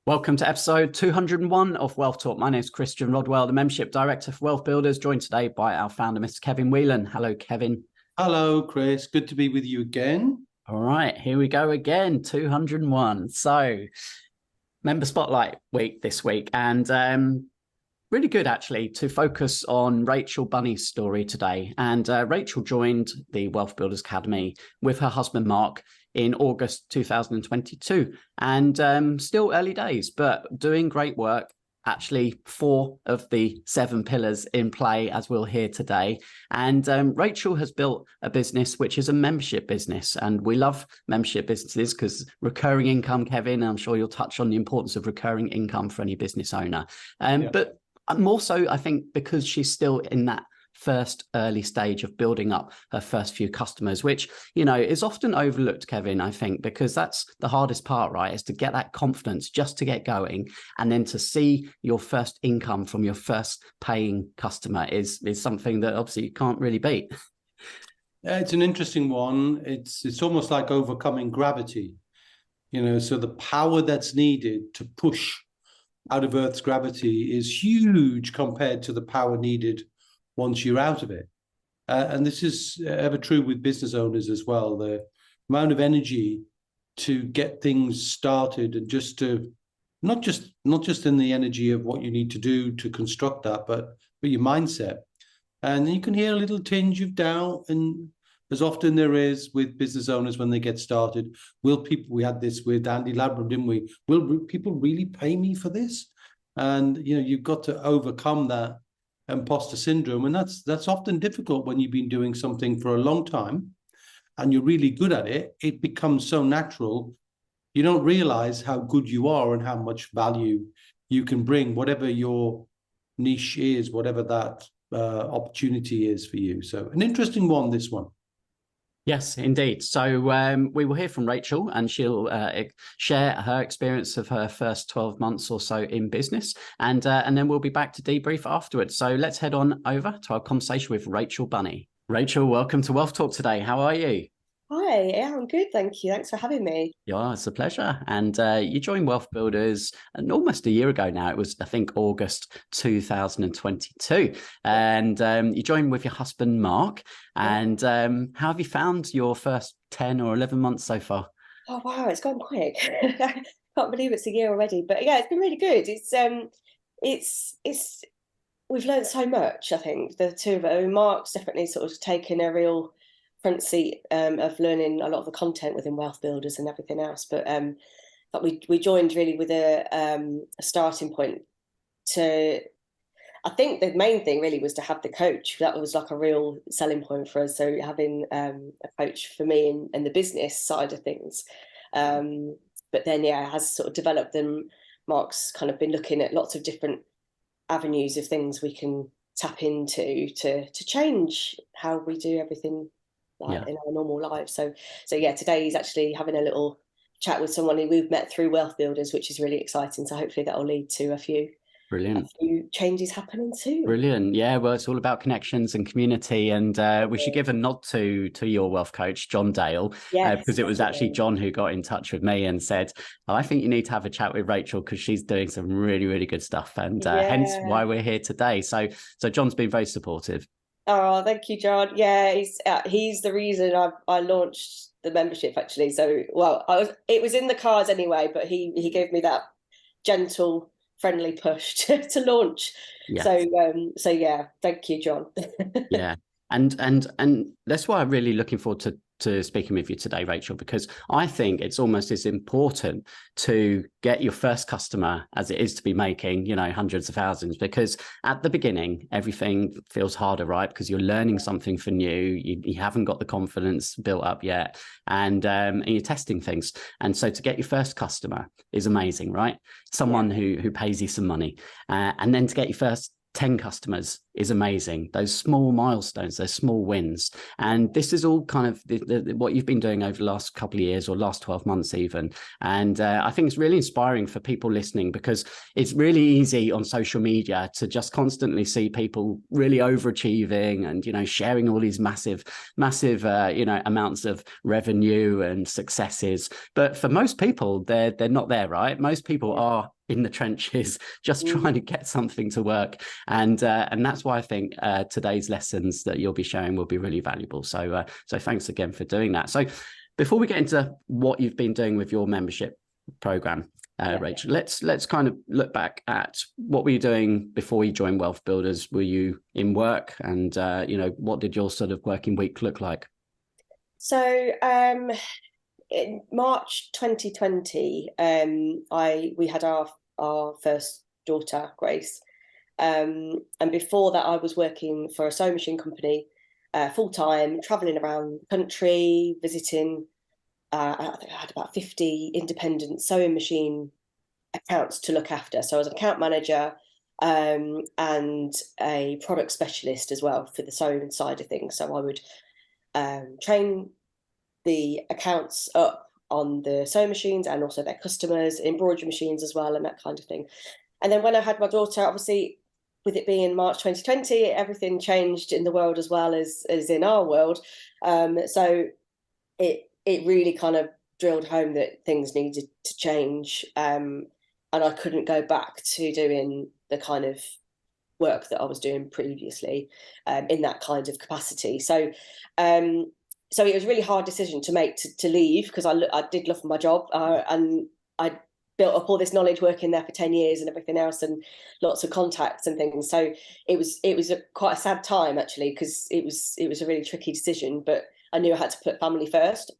Welcome to episode 201 of Wealth Talk. My name is Christian Rodwell, the Membership Director for Wealth Builders, joined today by our founder, Mr. Kevin Whelan. Hello, Kevin. Hello, Chris. Good to be with you again. All right, here we go again, 201. So, Member Spotlight week this week, and really good actually to focus on Rachel Bunny's story today. And Rachel joined the Wealth Builders Academy with her husband, Mark, in August 2022, and still early days, but doing great work. Actually, 4 of the 7 pillars in play, as we'll hear today. And Rachel has built a business which is a membership business. And we love membership businesses because recurring income, Kevin, I'm sure you'll touch on the importance of recurring income for any business owner. But more so, I think, because she's still in that first early stage of building up her first few customers, which, you know, is often overlooked, Kevin, I think, because that's the hardest part, right? Is to get that confidence just to get going, and then to see your first income from your first paying customer is something that obviously you can't really beat. Yeah, it's an interesting one. It's almost like overcoming gravity, you know, so the power that's needed to push out of Earth's gravity is huge compared to the power needed once you're out of it. And this is ever true with business owners as well. The amount of energy to get things started, and just to not just in the energy of what you need to do to construct that, but your mindset. And then you can hear a little tinge of doubt, and as often there is with business owners when they get started. We had this with Andy Labram, didn't we? Will people really pay me for this? And you know, you've got to overcome that imposter syndrome, and that's often difficult when you've been doing something for a long time and you're really good at it. It becomes so natural, you don't realize how good you are and how much value you can bring, whatever your niche is, whatever that opportunity is for you. So an interesting one, this one. Yes, indeed. So we will hear from Rachel, and she'll share her experience of her first 12 months or so in business. And then we'll be back to debrief afterwards. So let's head on over to our conversation with Rachel Bunny. Rachel, welcome to Wealth Talk today. How are you? Hi, yeah, I'm good, thank you. Thanks for having me. Yeah, it's a pleasure. And you joined Wealth Builders almost a year ago now. It was, I think, August 2022. And you joined with your husband, Mark. And how have you found your first 10 or 11 months so far? Oh, wow, it's gone quick. I can't believe it's a year already. But yeah, it's been really good. We've learned so much, I think, the two of us. Mark's definitely sort of taken a real front seat of learning a lot of the content within Wealth Builders and everything else, but we joined really with a starting point. I think the main thing really was to have the coach. That was like a real selling point for us. So having a coach for me in the business side of things, but then it has sort of developed, and Mark's kind of been looking at lots of different avenues of things we can tap into to change how we do everything in our normal lives. So yeah, today he's actually having a little chat with someone who we've met through Wealth Builders, which is really exciting. So hopefully that will lead to a few changes happening soon. Brilliant. Yeah, well, it's all about connections and community, and we should give a nod to your wealth coach, John Dale, because it was actually John who got in touch with me and said, I think you need to have a chat with Rachel because she's doing some really, really good stuff, and hence why we're here today. So John's been very supportive. Oh, thank you, John. Yeah, he's the reason I launched the membership, actually. So, well, it was in the cards anyway, but he gave me that gentle, friendly push to launch. Yes. So yeah, thank you, John. Yeah, and that's why I'm really looking forward to speaking with you today, Rachel, because I think it's almost as important to get your first customer as it is to be making, you know, hundreds of thousands, because at the beginning, everything feels harder, right? Because you're learning something for new, you haven't got the confidence built up yet, and you're testing things. And so to get your first customer is amazing, right? Someone who pays you some money, and then to get your first 10 customers is amazing. Those small milestones, those small wins. And this is all kind of what you've been doing over the last couple of years, or last 12 months even. And I think it's really inspiring for people listening, because it's really easy on social media to just constantly see people really overachieving and, you know, sharing all these massive, you know, amounts of revenue and successes. But for most people, they're not there, right? Most people are in the trenches, just trying to get something to work. And that's why I think today's lessons that you'll be sharing will be really valuable. So thanks again for doing that. So before we get into what you've been doing with your membership program, Rachel, let's kind of look back at what were you doing before you joined Wealth Builders? Were you in work, and what did your sort of working week look like? So in March 2020, we had our first daughter, Grace, and before that I was working for a sewing machine company full-time, traveling around the country, visiting I think I had about 50 independent sewing machine accounts to look after. So I was an account manager and a product specialist as well for the sewing side of things. So I would train the accounts up on the sewing machines and also their customers, embroidery machines as well, and that kind of thing. And then when I had my daughter, obviously, with it being March 2020, everything changed in the world as well as in our world. So it really kind of drilled home that things needed to change. And I couldn't go back to doing the kind of work that I was doing previously in that kind of capacity. So so it was a really hard decision to make to leave, because I did love my job and I built up all this knowledge working there for 10 years and everything else, and lots of contacts and things. So it was quite a sad time, actually, because it was a really tricky decision, but I knew I had to put family first.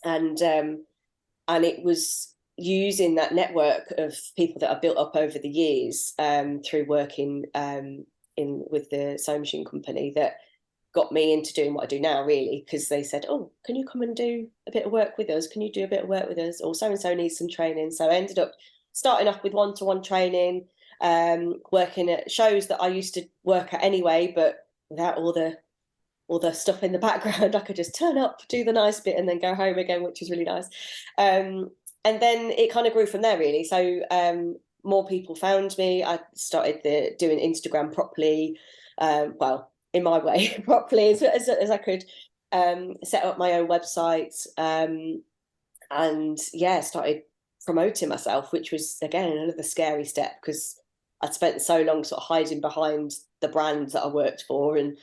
And it was using that network of people that I built up over the years through working with the sewing machine company that got me into doing what I do now, really, because they said, oh, can you come and do a bit of work with us? Can you do a bit of work with us? Or so-and-so needs some training. So I ended up starting off with one-to-one training, working at shows that I used to work at anyway, but without all the stuff in the background. I could just turn up, do the nice bit, and then go home again, which was really nice. And then it kind of grew from there, really. So more people found me. I started doing Instagram properly, well, in my way, properly as I could, set up my own website, and started promoting myself, which was, again, another scary step, because I'd spent so long sort of hiding behind the brand that I worked for and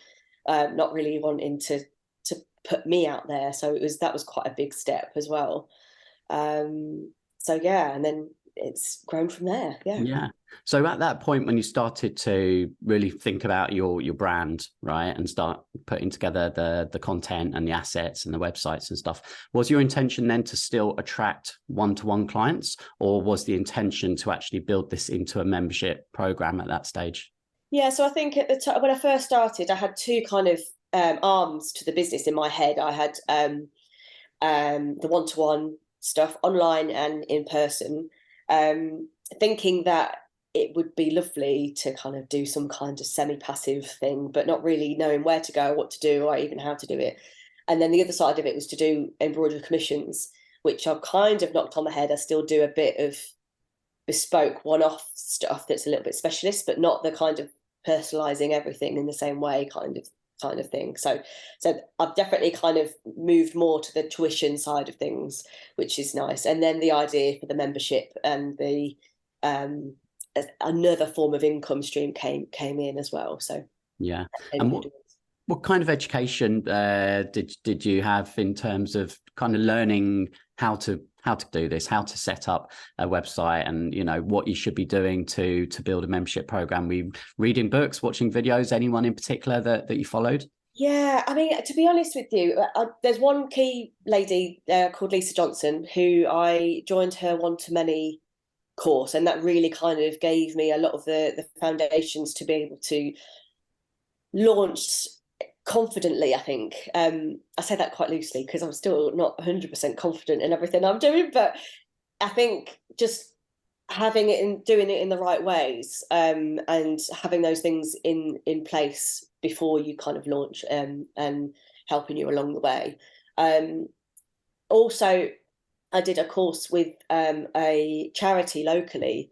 not really wanting to put me out there. So that was quite a big step as well. And then it's grown from there. Yeah. So at that point, when you started to really think about your brand, right, and start putting together the content and the assets and the websites and stuff, was your intention then to still attract one-to-one clients, or was the intention to actually build this into a membership program at that stage? Yeah, so I think at the time when I first started, I had two kind of arms to the business in my head. I had the one-to-one stuff online and in person, thinking that it would be lovely to kind of do some kind of semi-passive thing, but not really knowing where to go, what to do, or even how to do it. And then the other side of it was to do embroidery commissions, which I've kind of knocked on the head. I still do a bit of bespoke one-off stuff that's a little bit specialist, but not the kind of personalizing everything in the same way kind of thing. So I've definitely kind of moved more to the tuition side of things, which is nice. And then the idea for the membership and the another form of income stream came in as well. So yeah. And what kind of education did you have in terms of kind of learning how to do this, how to set up a website, and what you should be doing to build a membership program? Were you reading books, watching videos? Anyone in particular that you followed? Yeah, I mean, to be honest with you, there's one key lady called Lisa Johnson, who I joined her one-to-many course, and that really kind of gave me a lot of the foundations to be able to launch confidently, I think. I say that quite loosely because I'm still not 100% confident in everything I'm doing, but I think just having it and doing it in the right ways, and having those things in place before you kind of launch, and helping you along the way. Also, I did a course with a charity locally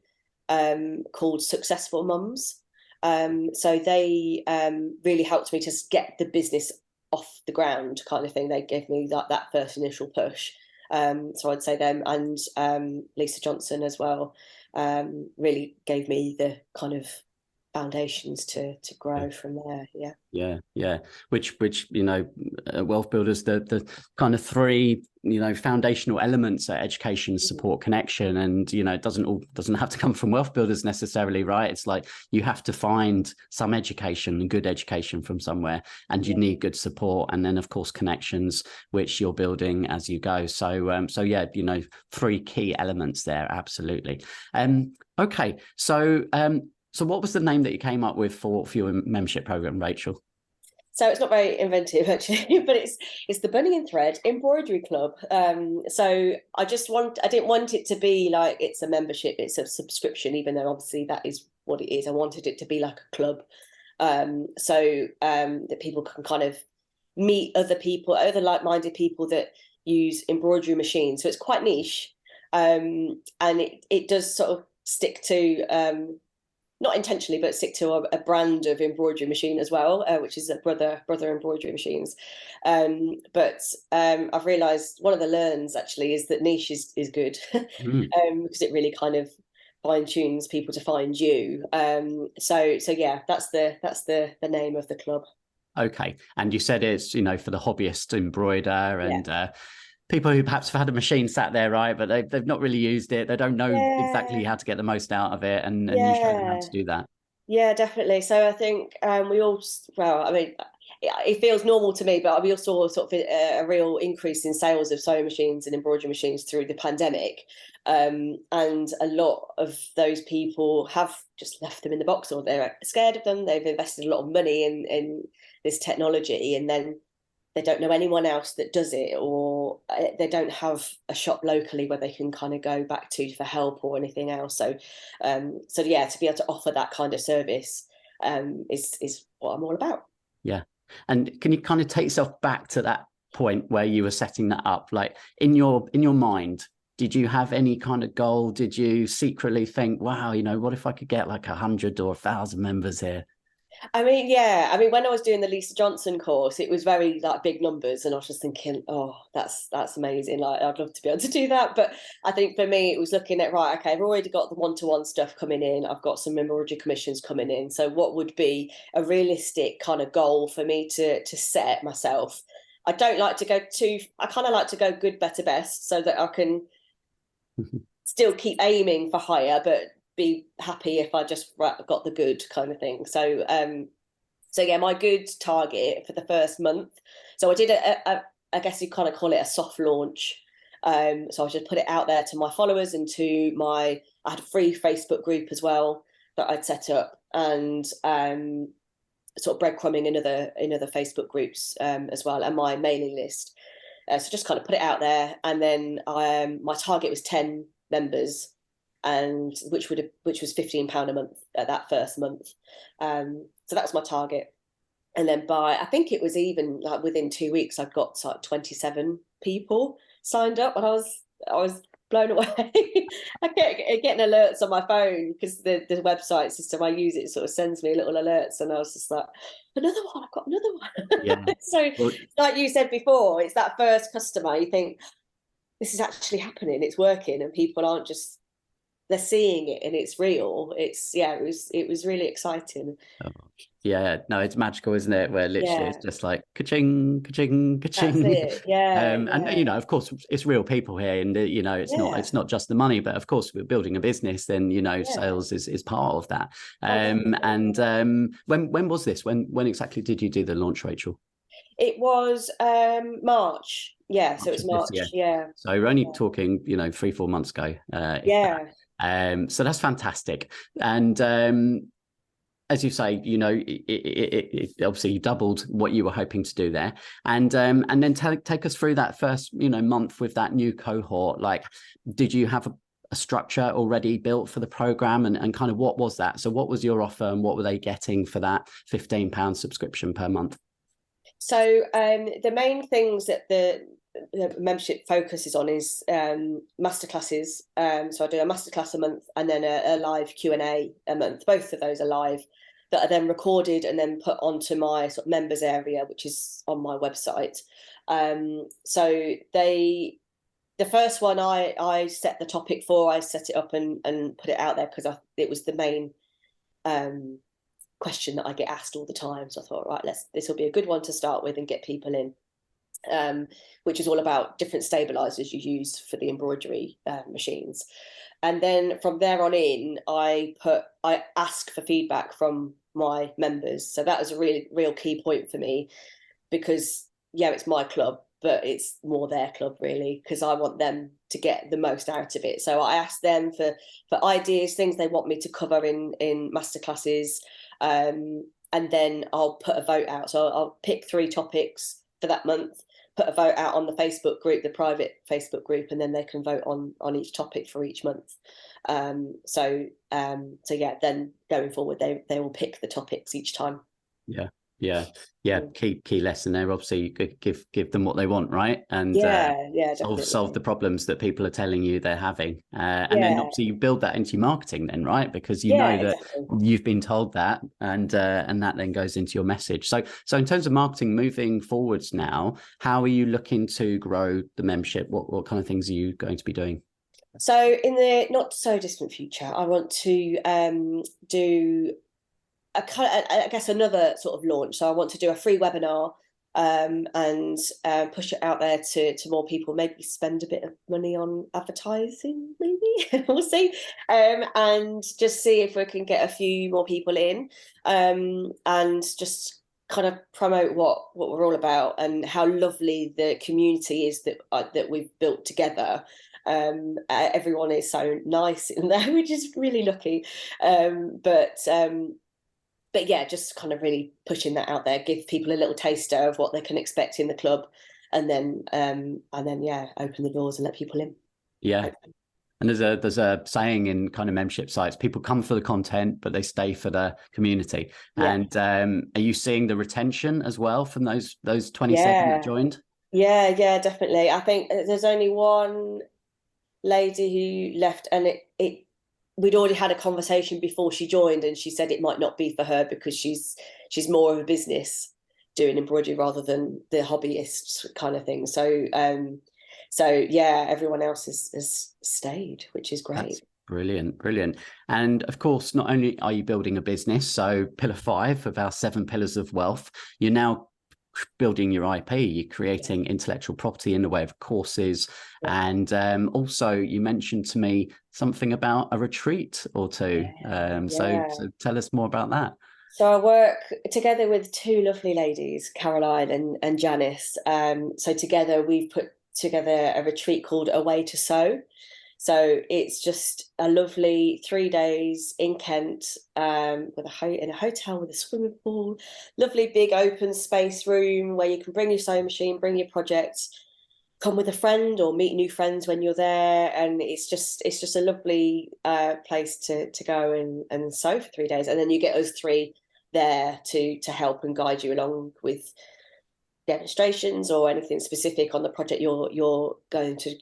called Successful Mums. So they really helped me to get the business off the ground, kind of thing. They gave me that first initial push. So I'd say them, and Lisa Johnson as well. really gave me the kind of foundations to grow from there. Yeah. Which Wealth Builders, the kind of three foundational elements are education, support, connection, and it doesn't have to come from Wealth Builders necessarily, right? It's like you have to find some education and good education from somewhere, and you need good support, and then of course connections, which you're building as you go. So yeah, three key elements there. Absolutely. Okay, so what was the name that you came up with for your membership program, Rachel? So it's not very inventive actually, but it's the Bunny and Thread Embroidery Club. So I didn't want it to be like it's a membership, it's a subscription, even though obviously that is what it is. I wanted it to be like a club, so that people can kind of meet other people, other like-minded people that use embroidery machines. So it's quite niche, and it does sort of stick to not intentionally, but stick to a brand of embroidery machine as well, which is a brother embroidery machines. But I've realised one of the learns actually is that niche is good, because it really kind of fine tunes people to find you. So yeah, that's the name of the club. Okay, and you said it's for the hobbyist embroider and people who perhaps have had a machine sat there, right, but they've not really used it. They don't know exactly how to get the most out of it, and you show them how to do that. Yeah, definitely. So I think we all, well, I mean, it feels normal to me, but we also saw sort of a real increase in sales of sewing machines and embroidery machines through the pandemic. And a lot of those people have just left them in the box, or they're scared of them. They've invested a lot of money in this technology, and then they don't know anyone else that does it, or they don't have a shop locally where they can kind of go back to for help or anything else. So yeah, to be able to offer that kind of service is what I'm all about. Yeah. And can you kind of take yourself back to that point where you were setting that up? Like in your mind, did you have any kind of goal? Did you secretly think, wow, what if I could get like 100 or 1,000 members here? I mean, yeah. I mean, when I was doing the Lisa Johnson course, it was very like big numbers, and I was just thinking, oh, that's amazing. Like, I'd love to be able to do that. But I think for me, it was looking at, right, okay, I've already got the one-to-one stuff coming in. I've got some embroidery commissions coming in. So what would be a realistic kind of goal for me to set myself? I don't like to go I kind of like to go good, better, best, so that I can still keep aiming for higher, but be happy if I just got the good kind of thing. So yeah, my good target for the first month. So I did I guess you kind of call it a soft launch. So I just put it out there to my followers and I had a free Facebook group as well that I'd set up, and sort of breadcrumbing in other Facebook groups as well, and my mailing list. So just kind of put it out there, and then my target was 10 members, and which was £15 a month at that first month. So that was my target. And then I think it was even like within 2 weeks, I'd got like 27 people signed up, and I was blown away. I kept getting alerts on my phone because the website system I use, it sort of sends me little alerts, and I was just like, another one, I've got another one. Yeah. So like you said before, it's that first customer, you think this is actually happening, it's working, and people aren't just, they're seeing it and it's real. It was really exciting. Oh, yeah, no, it's magical, isn't it? Where literally it's just like ka-ching, ka-ching, ka-ching. That's it. And of course it's real people here, and it's not just the money, but of course we're building a business, then sales is part of that. And when was this? When exactly did you do the launch, Rachel? It was March. Yeah, so it was March. Yeah. So we're only talking 3-4 months ago. So that's fantastic. And as you say, it obviously you doubled what you were hoping to do there, and then take us through that first month with that new cohort. Like, did you have a structure already built for the program, and kind of what was that? So what was your offer, and what were they getting for that £15 subscription per month? So the main things that the membership focuses on is masterclasses. So I do a masterclass a month, and then a live Q&A a month. Both of those are live, that are then recorded and then put onto my sort of members area, which is on my website. So the first one I set the topic for. I set it up and put it out there because it was the main question that I get asked all the time. So I thought, right, this will be a good one to start with and get people in. Which is all about different stabilizers you use for the embroidery machines. And then from there on in, I ask for feedback from my members. So that was a really real key point for me, because yeah, it's my club, but it's more their club really, because I want them to get the most out of it. So I ask them for ideas, things they want me to cover in masterclasses, and then I'll put a vote out. So I'll pick 3 topics for that month, put a vote out on the Facebook group, the private Facebook group, and then they can vote on each topic for each month. So yeah, then going forward, they will pick the topics each time. Yeah. Key lesson there. Obviously, you give them what they want, right? And solve the problems that people are telling you they're having. And then obviously you build that into your marketing then, right? Because you know that you've been told that, and that then goes into your message. So in terms of marketing moving forwards now, how are you looking to grow the membership? What kind of things are you going to be doing? So in the not so distant future, I want to do I guess another sort of launch. So I want to do a free webinar and push it out there to more people, maybe spend a bit of money on advertising, maybe. We'll see, and just see if we can get a few more people in, and just kind of promote what we're all about and how lovely the community is that we've built together. Everyone is so nice in there, which is really lucky, but yeah, just kind of really pushing that out there, give people a little taster of what they can expect in the club, and then yeah, open the doors and let people in. Yeah. And there's a saying in kind of membership sites: people come for the content, but they stay for the community. Yeah. And are you seeing the retention as well from those 27 that joined? Yeah, definitely. I think there's only one lady who left, and we'd already had a conversation before she joined, and she said it might not be for her because she's more of a business doing embroidery rather than the hobbyist kind of thing. So yeah, everyone else has stayed, which is great. That's brilliant. And of course, not only are you building a business, so pillar 5 of our 7 pillars of wealth, you're now building your IP, you're creating intellectual property in the way of courses. And also you mentioned to me something about a retreat or 2. So tell us more about that. So I work together with 2 lovely ladies, Caroline and Janice. So together we've put together a retreat called A Way to Sew. So it's just a lovely 3 days in Kent, with in a hotel with a swimming pool, lovely big open space room where you can bring your sewing machine, bring your projects, come with a friend or meet new friends when you're there, and it's just a lovely place to go and sew for 3 days, and then you get us 3 there to help and guide you along with demonstrations or anything specific on the project you're going to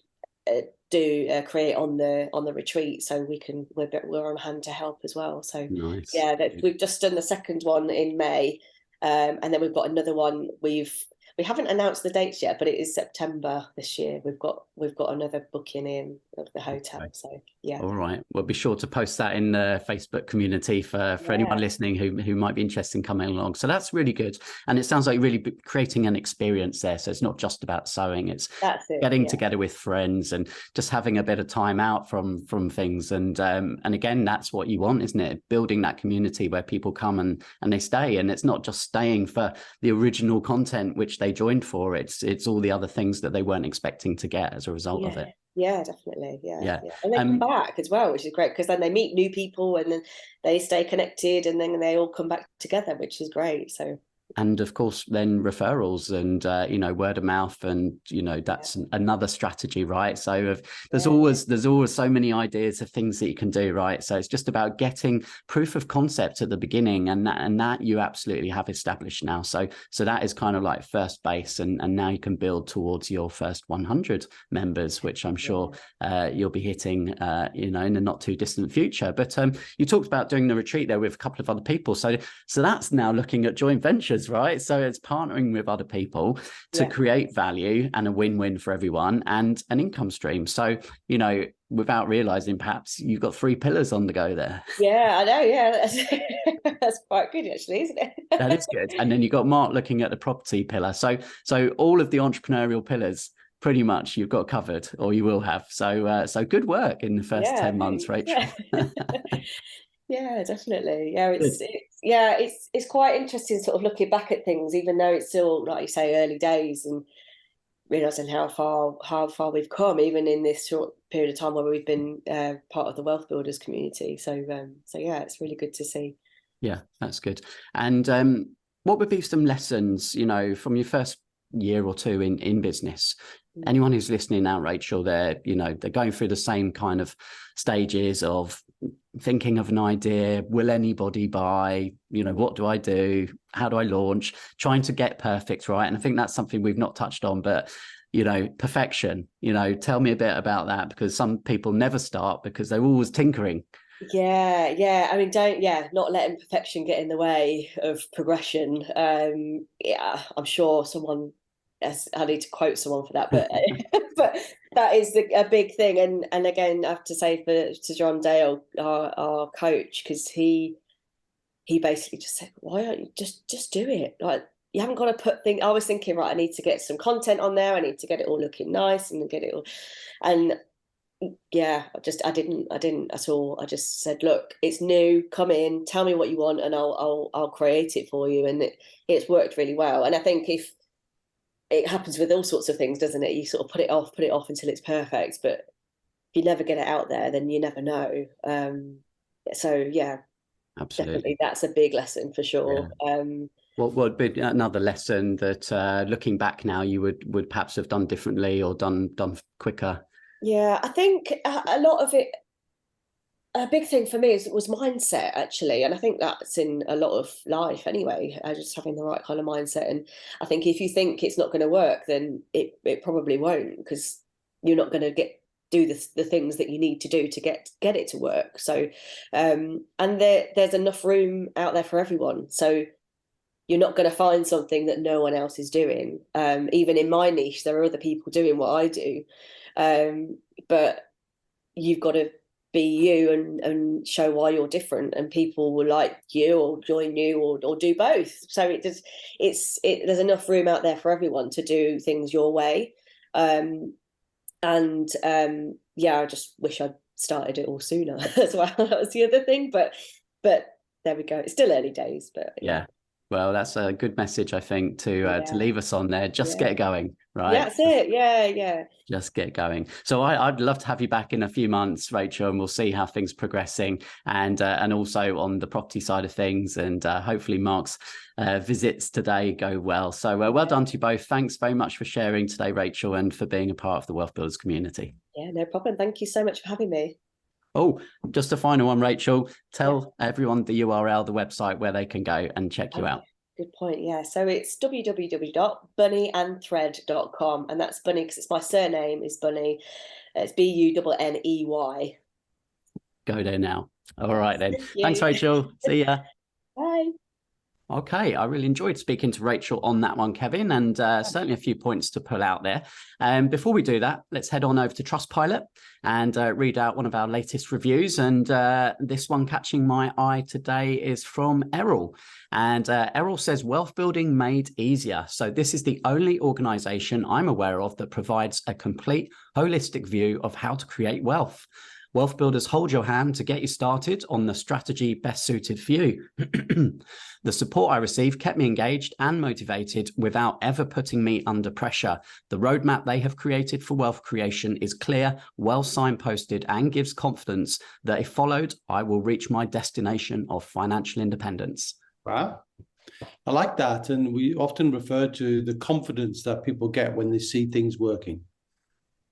create on the retreat, so we're on hand to help as well. So nice. Yeah, we've just done the second one in May, and then we've got another one. We haven't announced the dates yet, but it is September this year. We've got another booking in of the hotel. Okay. So yeah. All right. We'll be sure to post that in the Facebook community for anyone listening who might be interested in coming along. So that's really good. And it sounds like really creating an experience there. So it's not just about sewing. It's getting together with friends and just having a bit of time out from things. And again, that's what you want, isn't it? Building that community where people come and they stay. And it's not just staying for the original content, which they joined for. It's all the other things that they weren't expecting to get as a result of it. Yeah, definitely. Yeah. And they come back as well, which is great, because then they meet new people and then they stay connected, and then they all come back together, which is great. So. And of course, then referrals and, word of mouth, and, that's another strategy, right? So there's always so many ideas of things that you can do, right? So it's just about getting proof of concept at the beginning, and that you absolutely have established now. So that is kind of like first base, and now you can build towards your first 100 members, which I'm sure you'll be hitting, in the not too distant future. But you talked about doing the retreat there with a couple of other people. So that's now looking at joint ventures, others, right? So it's partnering with other people to create value and a win-win for everyone and an income stream. So, you know, without realizing, perhaps you've got 3 pillars on the go there. Yeah, I know. Yeah, that's quite good, actually, isn't it? That is good. And then you've got Mark looking at the property pillar. So all of the entrepreneurial pillars, pretty much you've got covered, or you will have. So good work in the first 10 months, Rachel. Yeah, definitely. Yeah, it's quite interesting sort of looking back at things, even though it's still, like you say, early days, and realizing how far we've come, even in this short period of time where we've been part of the Wealth Builders community. So yeah, it's really good to see. Yeah, that's good. And what would be some lessons, you know, from your first year or two in business? Anyone who's listening now, Rachel, they're going through the same kind of stages of thinking of an idea. Will anybody buy? You know, what do I do? How do I launch? Trying to get perfect, right? And I think that's something we've not touched on, but you know, perfection, you know, tell me a bit about that, because some people never start because they're always tinkering. Yeah. I mean, not letting perfection get in the way of progression. Yeah, I'm sure someone, I need to quote someone for that, but but that is a big thing. And again, I have to say to John Dale, our coach, because he basically just said, why don't you just do it? Like, you haven't got to put things. I was thinking, right, I need to get some content on there. I need to get it all looking nice and get it all. And yeah, I didn't at all. I just said, look, it's new, come in, tell me what you want, and I'll create it for you. And it's worked really well. And I think if it happens with all sorts of things, doesn't it? You sort of put it off until it's perfect. But if you never get it out there, then you never know. So yeah, absolutely, definitely that's a big lesson for sure. Yeah. What would be another lesson that looking back now you would perhaps have done differently or done quicker? Yeah, I think a lot of it, a big thing for me was mindset, actually. And I think that's in a lot of life anyway, just having the right kind of mindset. And I think if you think it's not going to work, then it probably won't, because you're not going to do the things that you need to do to get it to work. So and there's enough room out there for everyone. So you're not going to find something that no one else is doing. Even in my niche, there are other people doing what I do. But you've got to be you and show why you're different, and people will like you or join you or do both. So there's enough room out there for everyone to do things your way. Yeah, I just wish I'd started it all sooner as well. That was the other thing, but there we go. It's still early days, but yeah. Well, that's a good message, I think, to leave us on there. Just get going, right? Yeah, that's it. Yeah. Just get going. So I'd love to have you back in a few months, Rachel, and we'll see how things are progressing, and also on the property side of things, and hopefully Mark's visits today go well. So well done to you both. Thanks very much for sharing today, Rachel, and for being a part of the Wealth Builders community. Yeah, no problem. Thank you so much for having me. Oh, just a final one, Rachel. Tell everyone the URL, the website where they can go and check you out. Good point. Yeah. So it's www.bunnyandthread.com. And that's Bunny because it's my surname is Bunny. It's Bunney. Go there now. All right, then. Thanks, Rachel. See ya. Bye. Okay, I really enjoyed speaking to Rachel on that one, Kevin, and certainly a few points to pull out there. Before we do that, let's head on over to Trustpilot and read out one of our latest reviews. And this one catching my eye today is from Errol. And Errol says, wealth building made easier. So this is the only organization I'm aware of that provides a complete holistic view of how to create wealth. Wealth Builders hold your hand to get you started on the strategy best suited for you. The support I received kept me engaged and motivated without ever putting me under pressure. The roadmap they have created for wealth creation is clear, well signposted, and gives confidence that if followed, I will reach my destination of financial independence. Wow. I like that. And we often refer to the confidence that people get when they see things working.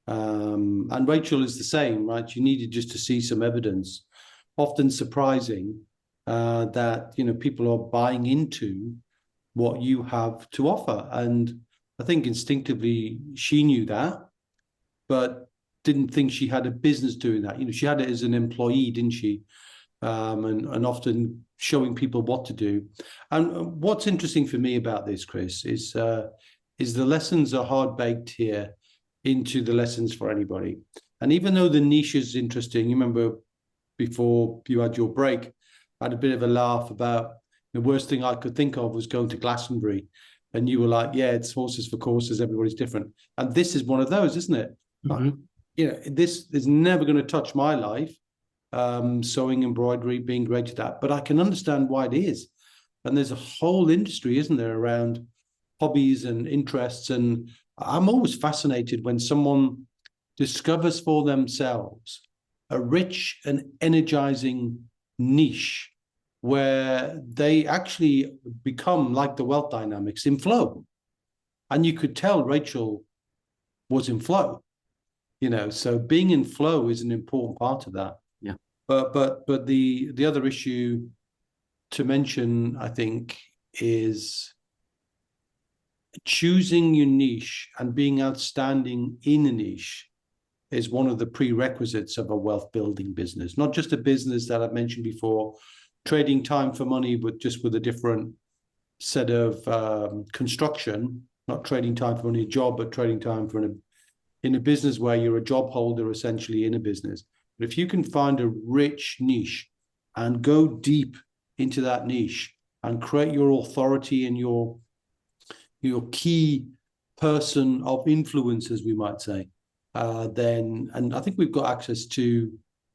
And Rachel is the same, right? You needed just to see some evidence, often surprising, that, people are buying into what you have to offer. And I think instinctively she knew that, but didn't think she had a business doing that. She had it as an employee, didn't she? and often showing people what to do. And what's interesting for me about this, Chris, is the lessons are hard baked here into the lessons for anybody. And even though the niche is interesting, you remember before you had your break, I had a bit of a laugh about the worst thing I could think of was going to Glastonbury. And you were like, yeah, it's horses for courses, everybody's different. And this is one of those, isn't it? Mm-hmm. This is never going to touch my life. Sewing, embroidery, being great at that. But I can understand why it is. And there's a whole industry, isn't there, around hobbies and interests. And I'm always fascinated when someone discovers for themselves a rich and energizing niche where they actually become like the wealth dynamics in flow. And you could tell Rachel was in flow, so being in flow is an important part of that. Yeah. But the other issue to mention, I think, is choosing your niche and being outstanding in a niche is one of the prerequisites of a wealth building business, not just a business that I've mentioned before, trading time for money, but just with a different set of construction, not trading time for money, a job, but trading time for in a business where you're a job holder essentially in a business. But if you can find a rich niche and go deep into that niche and create your authority and your key person of influence, as we might say, then, and I think we've got access to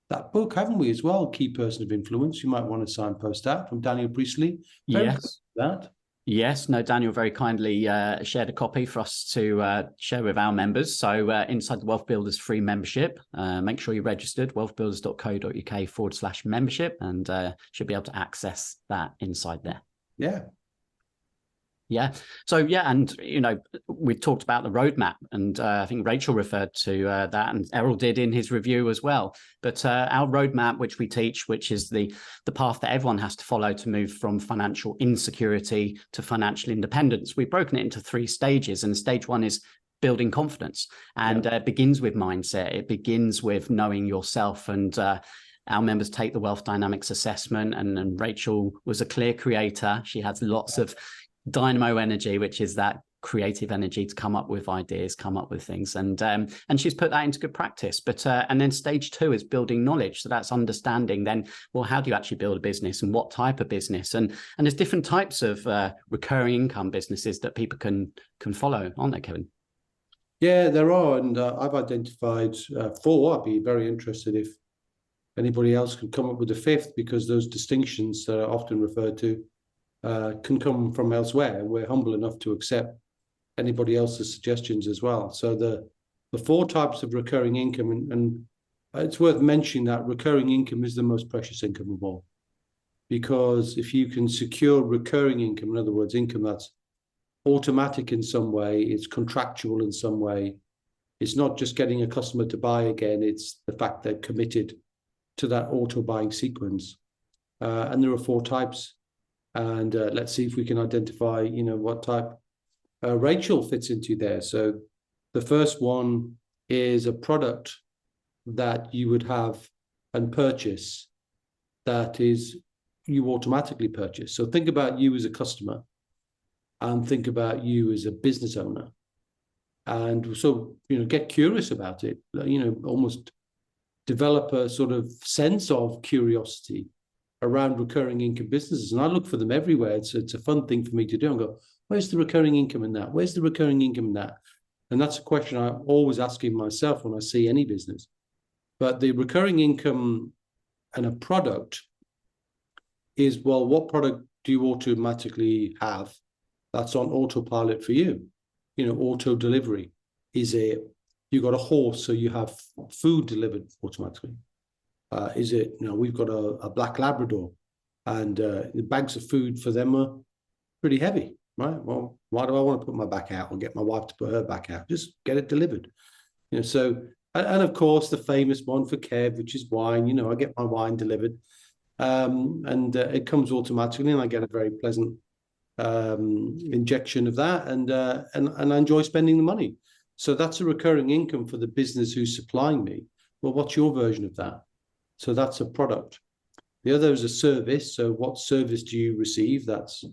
that book, haven't we, as well? Key Person of Influence. You might want to signpost that from Daniel Priestley. Yes. That. Yes, no, Daniel very kindly shared a copy for us to share with our members. So inside the Wealth Builders free membership, make sure you're registered, wealthbuilders.co.uk/membership, and should be able to access that inside there. Yeah. Yeah. So, yeah. And, we talked about the roadmap, and I think Rachel referred to that, and Errol did in his review as well. But our roadmap, which we teach, which is the path that everyone has to follow to move from financial insecurity to financial independence, we've broken it into 3 stages. And stage 1 is building confidence, and it begins with mindset. It begins with knowing yourself. And our members take the Wealth Dynamics assessment, and Rachel was a clear creator. She has lots of dynamo energy, which is that creative energy to come up with ideas, come up with things, and she's put that into good practice. But and then stage 2 is building knowledge. So that's understanding then, well, how do you actually build a business, and what type of business? And there's different types of recurring income businesses that people can follow, aren't there, Kevin? Yeah, there are, and I've identified 4. I'd be very interested if anybody else could come up with a 5th, because those distinctions that are often referred to can come from elsewhere. We're humble enough to accept anybody else's suggestions as well. So the 4 types of recurring income, and it's worth mentioning that recurring income is the most precious income of all, because if you can secure recurring income, in other words, income that's automatic in some way, it's contractual in some way, it's not just getting a customer to buy again, it's the fact they're committed to that auto buying sequence. And there are 4 types. And let's see if we can identify, what type Rachel fits into there. So the first one is a product that you would have and purchase that is you automatically purchase. So think about you as a customer and think about you as a business owner. And so, get curious about it, almost develop a sort of sense of curiosity around recurring income businesses. And I look for them everywhere. It's a fun thing for me to do and go, where's the recurring income in that? Where's the recurring income in that? And that's a question I'm always asking myself when I see any business. But the recurring income and a product is, well, what product do you automatically have that's on autopilot for you? Auto delivery. Is it you got a horse, so you have food delivered automatically? Is it, we've got a black Labrador, and the bags of food for them are pretty heavy, right? Well, why do I want to put my back out or get my wife to put her back out? Just get it delivered. So, and of course, the famous one for Kev, which is wine. I get my wine delivered, and it comes automatically, and I get a very pleasant injection of that, and I enjoy spending the money. So that's a recurring income for the business who's supplying me. Well, what's your version of that? So that's a product. The other is a service. So what service do you receive? That's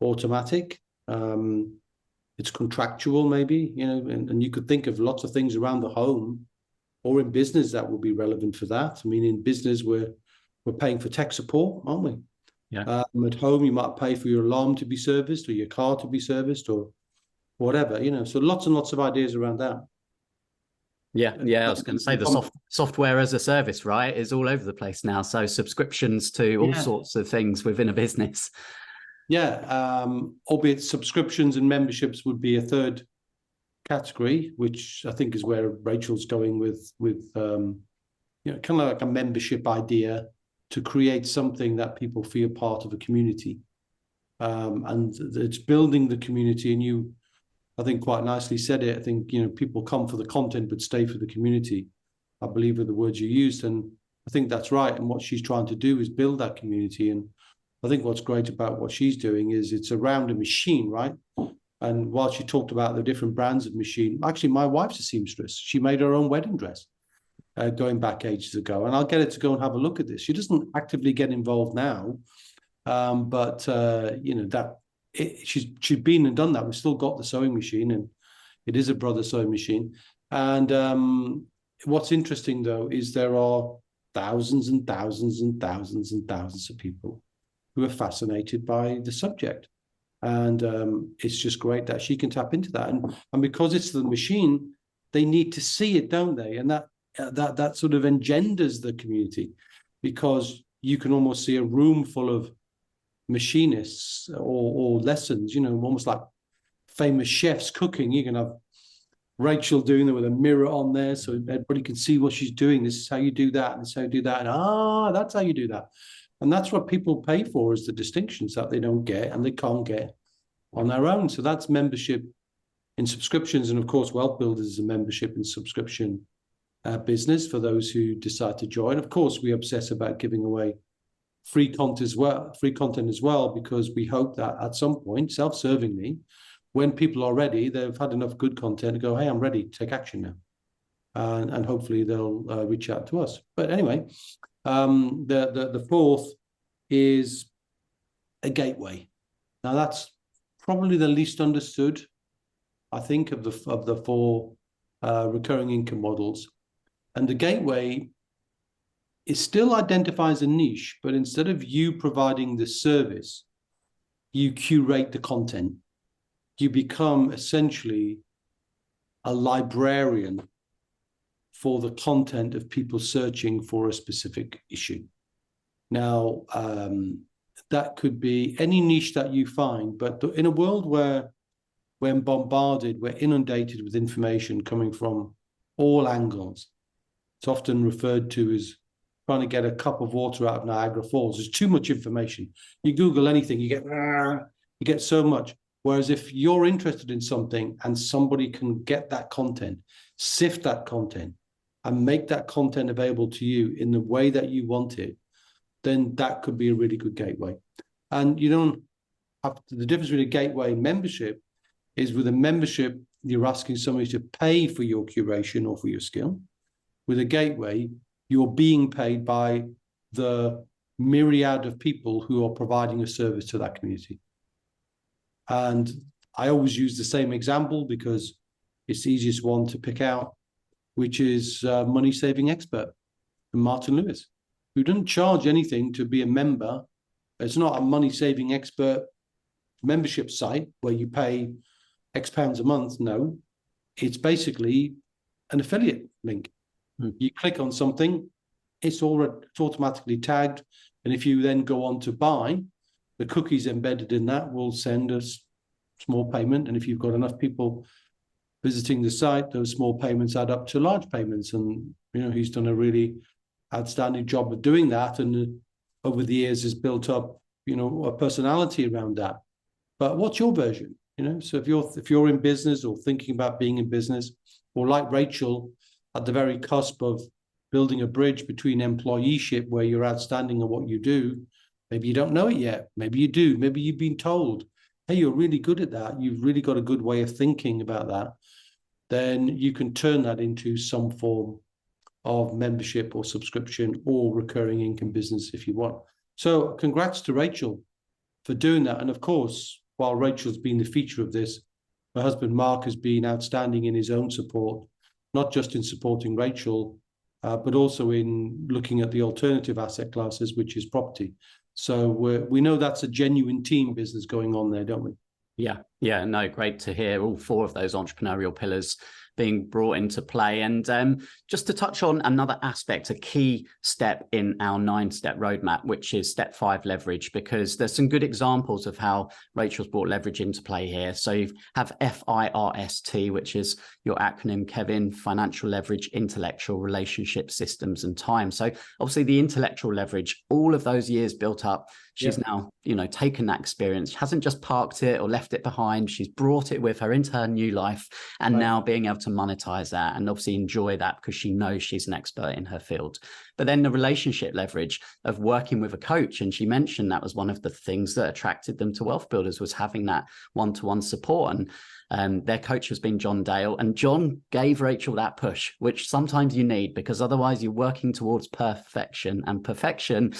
automatic. It's contractual, maybe, you know, and you could think of lots of things around the home or in business that would be relevant for that. I mean, in business, we're paying for tech support, aren't we? Yeah. At home, you might pay for your alarm to be serviced or your car to be serviced or whatever, you know. So lots and lots of ideas around that. Yeah, I was going to say the software as a service, right, is all over the place now. So subscriptions to all sorts of things within a business. Yeah, albeit subscriptions and memberships would be a third category, which I think is where Rachel's going with you know, kind of like a membership idea to create something that people feel part of a community, and it's building the community. And you, I think, quite nicely said it. I think, you know, people come for the content but stay for the community, I believe, are the words you used, and I think that's right. And what she's trying to do is build that community. And I think what's great about what she's doing is it's around a machine, right? And while she talked about the different brands of machine, actually, my wife's a seamstress. She made her own wedding dress going back ages ago. And I'll get her to go and have a look at this. She doesn't actively get involved now, but you know, she's been and done that. We've still got the sewing machine, and it is a brother sewing machine. And what's interesting, though, is there are thousands and thousands and thousands and thousands of people who are fascinated by the subject. And it's just great that she can tap into that. And because it's the machine, they need to see it, don't they? And that sort of engenders the community, because you can almost see a room full of machinists or lessons, you know, almost like famous chefs cooking. You can have Rachel doing it with a mirror on there so everybody can see what she's doing. This is how you do that, and this is how you do that. And that's how you do that. And that's what people pay for, is the distinctions that they don't get and they can't get on their own. So that's membership in subscriptions. And of course, WealthBuilders is a membership and subscription business for those who decide to join. Of course, we obsess about giving away free content as well, because we hope that at some point, self-servingly, when people are ready, they've had enough good content to go, hey, I'm ready to take action now. And hopefully they'll reach out to us. But anyway, the fourth is a gateway. Now that's probably the least understood, I think, of the four recurring income models. And the gateway, it still identifies a niche, but instead of you providing the service, you curate the content. You become essentially a librarian for the content of people searching for a specific issue. Now, that could be any niche that you find, but in a world where we're bombarded, we're inundated with information coming from all angles, it's often referred to as trying to get a cup of water out of Niagara Falls. There's too much information. You Google anything, you get so much. Whereas if you're interested in something and somebody can get that content, sift that content, and make that content available to you in the way that you want it, then that could be a really good gateway. And you don't have to, the difference with a gateway membership is with a membership, you're asking somebody to pay for your curation or for your skill. With a gateway, you're being paid by the myriad of people who are providing a service to that community. And I always use the same example because it's the easiest one to pick out, which is Money Saving Expert from Martin Lewis, who didn't charge anything to be a member. It's not a Money Saving Expert membership site where you pay X pounds a month. No, it's basically an affiliate link. You click on something, it's automatically tagged. And if you then go on to buy, the cookies embedded in that will send us small payment. And if you've got enough people visiting the site, those small payments add up to large payments. And, you know, he's done a really outstanding job of doing that. And over the years has built up, you know, a personality around that. But what's your version? You know, so if you're in business or thinking about being in business, or like Rachel, at the very cusp of building a bridge between employeeship, where you're outstanding at what you do, maybe you don't know it yet. Maybe you do. Maybe you've been told, hey, you're really good at that. You've really got a good way of thinking about that. Then you can turn that into some form of membership or subscription or recurring income business if you want. So congrats to Rachel for doing that. And of course, while Rachel's been the feature of this, her husband Mark has been outstanding in his own support, not just in supporting Rachel, but also in looking at the alternative asset classes, which is property. So we know that's a genuine team business going on there, don't we? Yeah, no, great to hear all 4 of those entrepreneurial pillars being brought into play. And just to touch on another aspect, a key step in our 9-step roadmap, which is step 5, leverage, because there's some good examples of how Rachel's brought leverage into play here. So you have FIRST, which is your acronym, Kevin: financial leverage, intellectual, relationship, systems, and time. So obviously the intellectual leverage, all of those years built up, she's now, taken that experience, hasn't just parked it or left it behind. She's brought it with her into her new life, and now being able to monetize that and obviously enjoy that because she knows she's an expert in her field. But then the relationship leverage of working with a coach, and she mentioned that was one of the things that attracted them to WealthBuilders, was having that one-to-one support. And their coach has been John Dale, and John gave Rachel that push, which sometimes you need, because otherwise you're working towards perfection, and perfection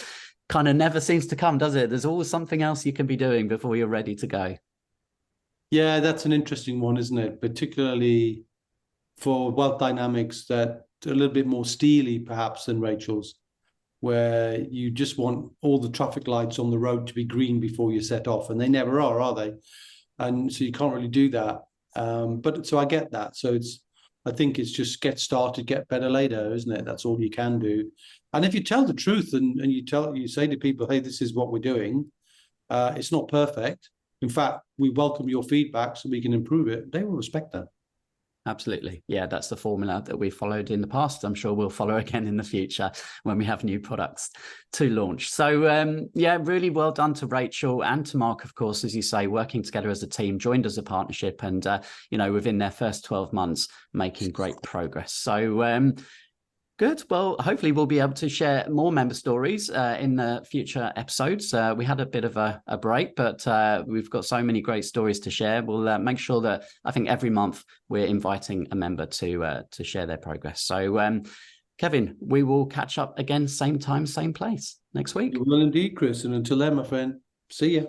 kind of never seems to come, does it? There's always something else you can be doing before you're ready to go. Yeah, that's an interesting one, isn't it? Particularly for wealth dynamics that are a little bit more steely, perhaps, than Rachel's, where you just want all the traffic lights on the road to be green before you set off, and they never are they? And so you can't really do that. But so I get that. So I think it's just get started, get better later, isn't it? That's all you can do. And if you tell the truth and you say to people, hey, this is what we're doing, it's not perfect. In fact, we welcome your feedback so we can improve it. They will respect that. Absolutely. Yeah, that's the formula that we followed in the past. I'm sure we'll follow again in the future when we have new products to launch. So yeah, really well done to Rachel and to Mark, of course, as you say, working together as a team, joined as a partnership, and within their first 12 months, making great progress. So good. Well, hopefully we'll be able to share more member stories in the future episodes. We had a bit of a break, but we've got so many great stories to share. We'll make sure that I think every month we're inviting a member to share their progress. So Kevin, we will catch up again, same time, same place next week. You will indeed, Chris. And until then, my friend, see ya.